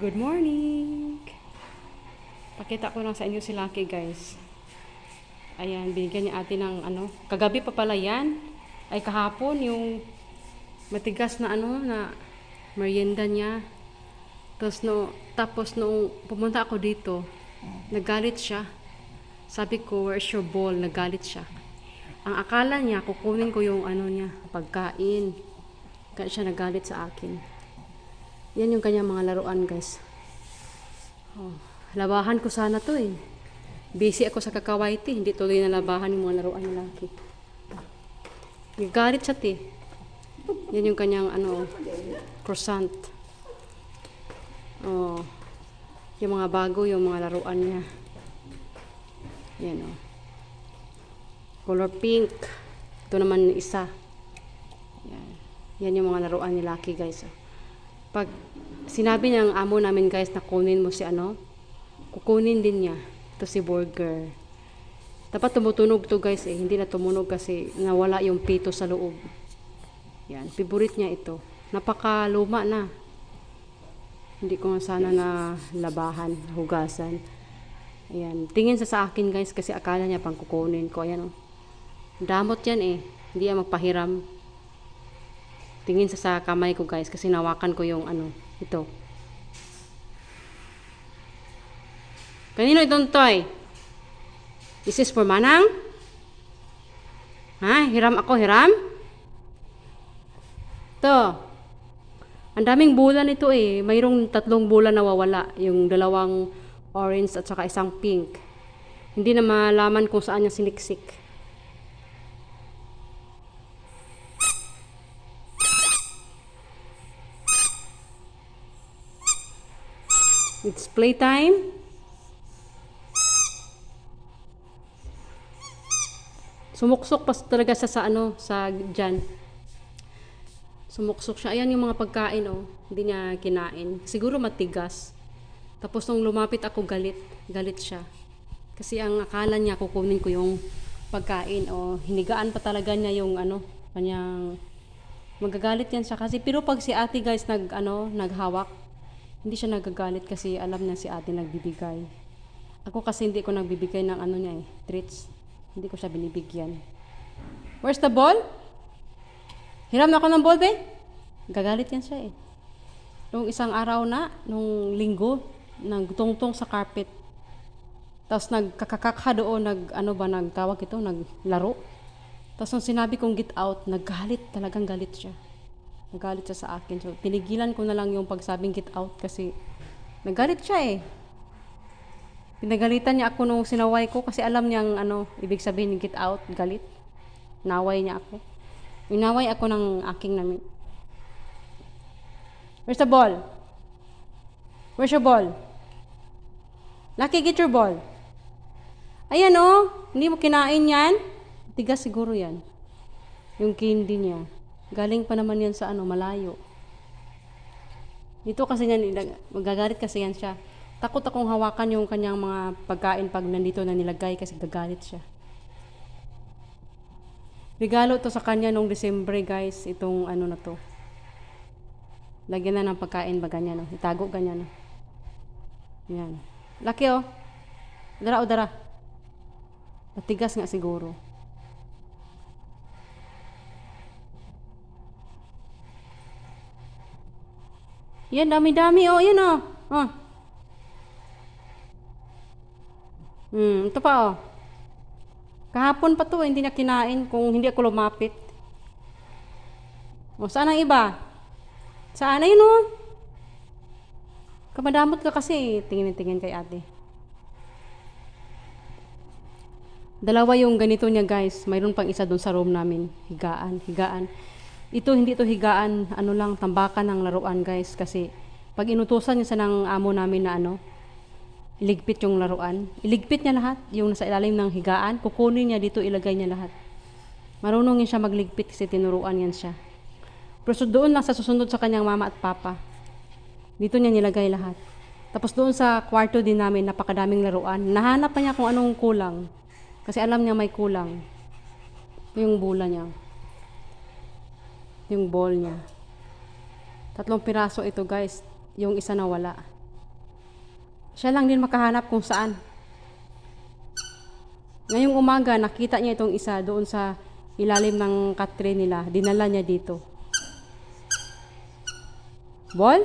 Good morning! Pakita ko lang sa inyo si Lucky, guys. Ayan, binigyan niya ate ng kagabi pa pala yan. Ay kahapon, yung matigas na na merienda niya. Tapos nung pumunta ako dito, nagalit siya. Sabi ko, where's your ball? Nagalit siya. Ang akala niya, kukunin ko yung niya, pagkain. Kaya siya nagalit sa akin. Yan yung kanyang mga laruan, guys. Oh, labahan ko sana to eh. Busy ako sa kakawaiti. Hindi tuloy na labahan yung mga laruan ni Lucky. Nagalit siya eh. Yan yung kanyang croissant. Oh, yung mga bago, yung mga laruan niya. Yan oh. Color pink. Ito naman yung isa. Yan. Yan yung mga laruan ni Lucky, guys. Pag sinabi ng amo namin, guys, na kunin mo si kukunin din niya. Ito si Burger. Dapat tumutunog to, guys eh. Hindi na tumunog kasi nawala yung pito sa loob. Yan. Favorite niya ito. Napakaluma na. Hindi ko sana na labahan, hugasan. Ayan. Tingin sa akin, guys, kasi akala niya pang kukunin ko. Ayan oh. Damot yan eh. Hindi yan magpahiram. Tingin sa kamay ko, guys, kasi nawakan ko yung ito. Kanino itong toy? This is for Manang? Ha? Hiram ako, hiram? To. Ang daming bulan ito eh. Mayroong 3 bulan na nawawala. Yung 2 orange at saka 1 pink. Hindi na malaman kung saan niya siniksik. It's playtime. Sumuksok pa talaga siya sa dyan. Sumuksok siya. Ayan yung mga pagkain oh. Hindi niya kinain. Siguro matigas. Tapos nung lumapit ako, galit siya. Kasi ang akala niya kukunin ko yung pagkain o hinigaan pa talaga niya yung kanyang magagalit yan siya kasi pero pag si ate, guys, naghawak, hindi siya nagagalit kasi alam niya si ate nagbibigay. Ako kasi hindi ko nagbibigay ng niya eh, treats. Hindi ko siya binibigyan. Where's the ball? Hiram na ako ng ball, be? Gagalit yan siya eh. Nung isang araw nung linggo, nagtungtong sa carpet. Tapos nagkakakakha doon, nagtawag ito, naglaro. Tapos nung sinabi kong get out, talagang galit siya. Nagalit siya sa akin. So, pinigilan ko na lang yung pagsabing get out kasi nagalit siya eh. Pinagalitan niya ako nung sinaway ko kasi alam niyang ibig sabihin ng get out, galit. Naway niya ako. Inaway ako ng aking namin. Where's the ball? Where's your ball? Lucky, get your ball. Ayan oh, hindi mo kinain yan. Tigas siguro yan. Yung candy niya. Galing pa naman yan sa malayo. Dito kasi yan, magagalit kasi yan siya. Takot akong hawakan yung kanyang mga pagkain pag nandito na nilagay kasi gagalit siya. Regalo to sa kanya nung December, guys. Itong na to. Lagyan na ng pagkain ba ganyan, no? Itago ganyan, no? Yan. Laki oh. Dara o dara. Matigas nga siguro. Yan, dami-dami oh. Yan oh. Oh. Ito pa oh. Kahapon pa to, hindi na kinain kung hindi ako lumapit. O, saan ang iba? Saan na yun oh? Kamadamot ka kasi, tingin-tingin kay ate. 2 yung ganito niya, guys. Mayroon pang isa doon sa room namin. Higaan. Ito, hindi to higaan, lang, tambakan ng laruan, guys. Kasi, pag inutusan niya sa ng amo namin na iligpit yung laruan. Iligpit niya lahat. Yung nasa ilalim ng higaan, kukunin niya dito, ilagay niya lahat. Marunong yun siya magligpit kasi tinuruan yan siya. Pero so doon lang sa susunod sa kanyang mama at papa. Dito niya nilagay lahat. Tapos doon sa kwarto din namin, napakadaming laruan. Nahanap pa niya kung anong kulang. Kasi alam niya may kulang. Yung bola niya. Yung ball niya. 3 piraso ito, guys. Yung isa nawala. Siya lang din makahanap kung saan. Ngayong umaga, nakita niya itong isa doon sa ilalim ng katre nila. Dinala niya dito. Ball?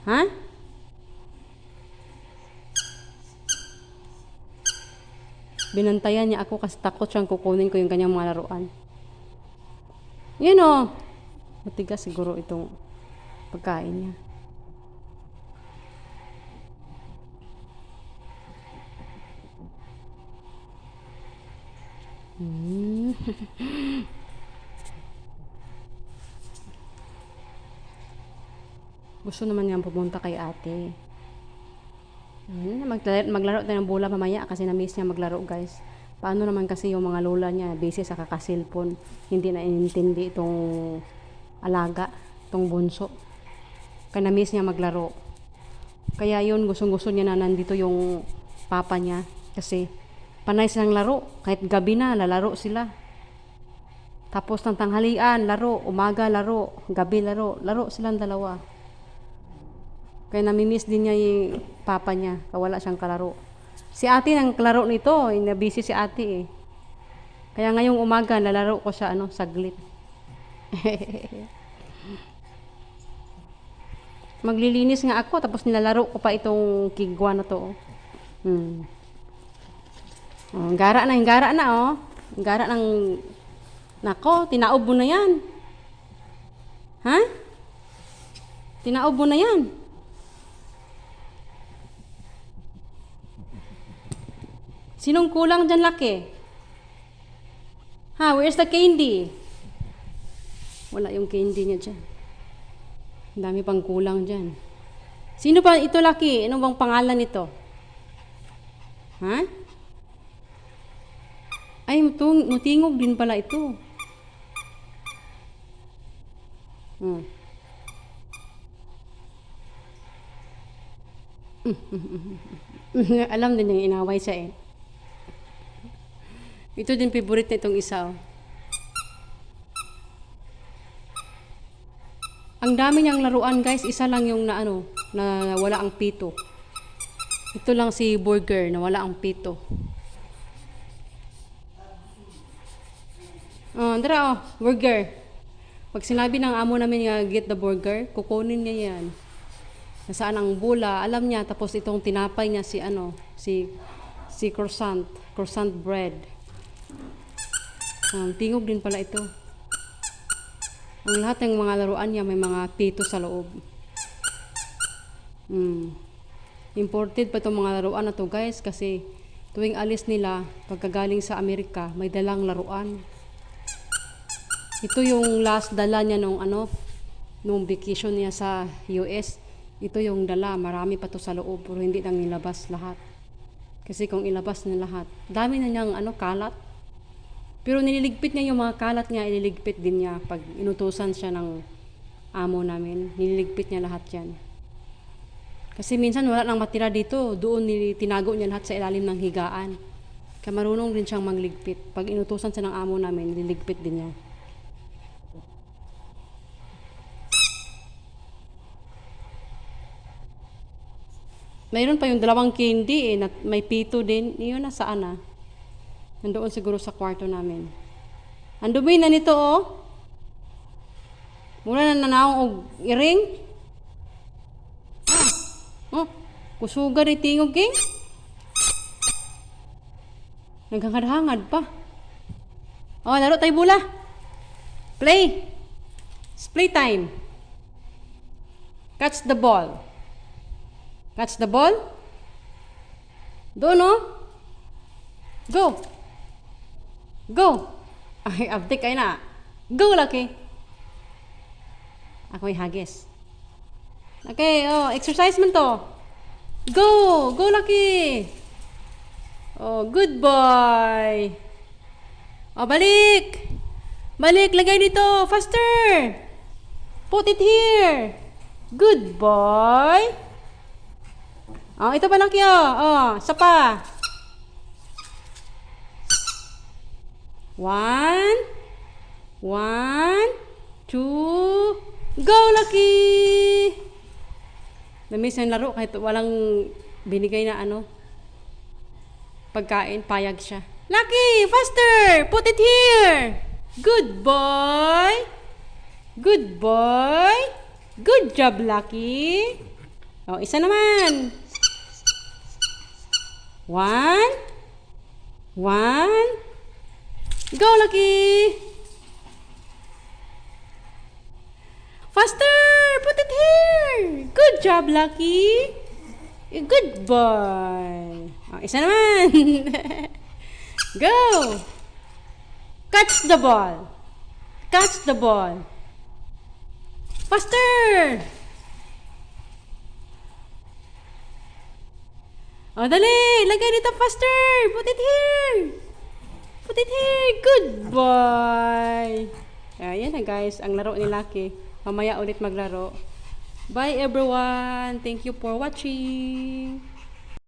Ha? Binantayan niya ako kasi takot siyang kukunin ko yung kanyang mga laruan. Yun o. Matigas siguro itong pagkain niya. Gusto naman niyang pumunta kay ate. Maglaro tayo ng bola mamaya kasi na-miss niya maglaro, guys. Paano naman kasi yung mga lola niya, busy sa kakasilpon. Hindi na inintindi itong alaga, itong bunso. Kaya na-miss niya maglaro. Kaya yun, gustong-gusto niya na nandito yung papa niya. Kasi panay silang laro. Kahit gabi na, lalaro sila. Tapos ng tanghalian, laro. Umaga, laro. Gabi, laro. Laro silang dalawa. Kaya namimiss din niya yung papa niya. Kawala siyang kalaro. Si ate nang kalaro nito. Nabisi si ate eh. Kaya ngayong umaga, lalaro ko siya saglit. Maglilinis nga ako. Tapos nilalaro ko pa itong kigwa na to. Oh, gara na oh. Gara ng... Nako, tinaob mo na yan. Ha? Tinaob mo na yan. Sinong kulang dyan, laki? Ha, where's the candy? Wala yung candy niya dyan. Ang dami pang kulang dyan. Sino pa ito, laki? Ano bang pangalan nito? Ha? Ay, mutingog din pala ito. Alam din yung inaway siya eh. Ito din favorite na itong isa. Oh. Ang dami niyang laruan, guys. Isa lang yung na wala ang pito. Ito lang si burger na wala ang pito. Tara burger. Pag sinabi ng amo namin nga get the burger, kukunin niya yan. Nasaan ang bula, alam niya. Tapos itong tinapay niya si croissant bread. Tingog din pala ito. Ang lahat ng mga laruan niya may mga pito sa loob. Imported pa itong mga laruan na to, guys, kasi tuwing alis nila pagkagaling sa Amerika may dalang laruan. Ito yung last dala niya nung vacation niya sa US. Ito yung dala, marami pa to sa loob pero hindi nang nilabas lahat. Kasi kung ilabas na lahat, dami na niyang kalat. Pero nililigpit niya yung mga kalat niya, ililigpit din niya pag inutusan siya ng amo namin. Nililigpit niya lahat yan. Kasi minsan wala nang matira dito, doon tinago niya lahat sa ilalim ng higaan. Kaya marunong din siyang magligpit. Pag inutusan siya ng amo namin, nililigpit din niya. Mayroon pa yung dalawang candy na may pito din. Iyon na saan na? Nandoon siguro sa kwarto namin. Ang dumi na nito oh. Muna na nanawang og iring. Oh, kusuga rin tingog king. Naghangad-hangad pa. Oh, laro tayo bula. Play. It's play time. Catch the ball. Catch the ball. Doon oh. Go. Go! Ay, abdik kayo na. Go, laki! Ako ay hagis. Okay, exercise man to. Go! Go, laki! Oh, good boy! Oh, balik! Balik, lagay dito! Faster! Put it here! Good boy! Oh, ito pa laki oh. Isa pa. 1, 2, go, Lucky! Na-miss yung laro kahit walang binigay na ano, pagkain, payag siya. Lucky! Faster! Put it here! Good boy! Good boy! Good job, Lucky! O, isa naman. 1. 1. Go, Lucky! Faster! Put it here! Good job, Lucky! Good boy! O, isa naman. Go! Catch the ball! Catch the ball! Faster! O, dali! Lagay dito faster! Put it here! Put it here! Good boy! Ayan na guys, ang laro ni Lucky. Mamaya ulit maglaro. Bye everyone! Thank you for watching!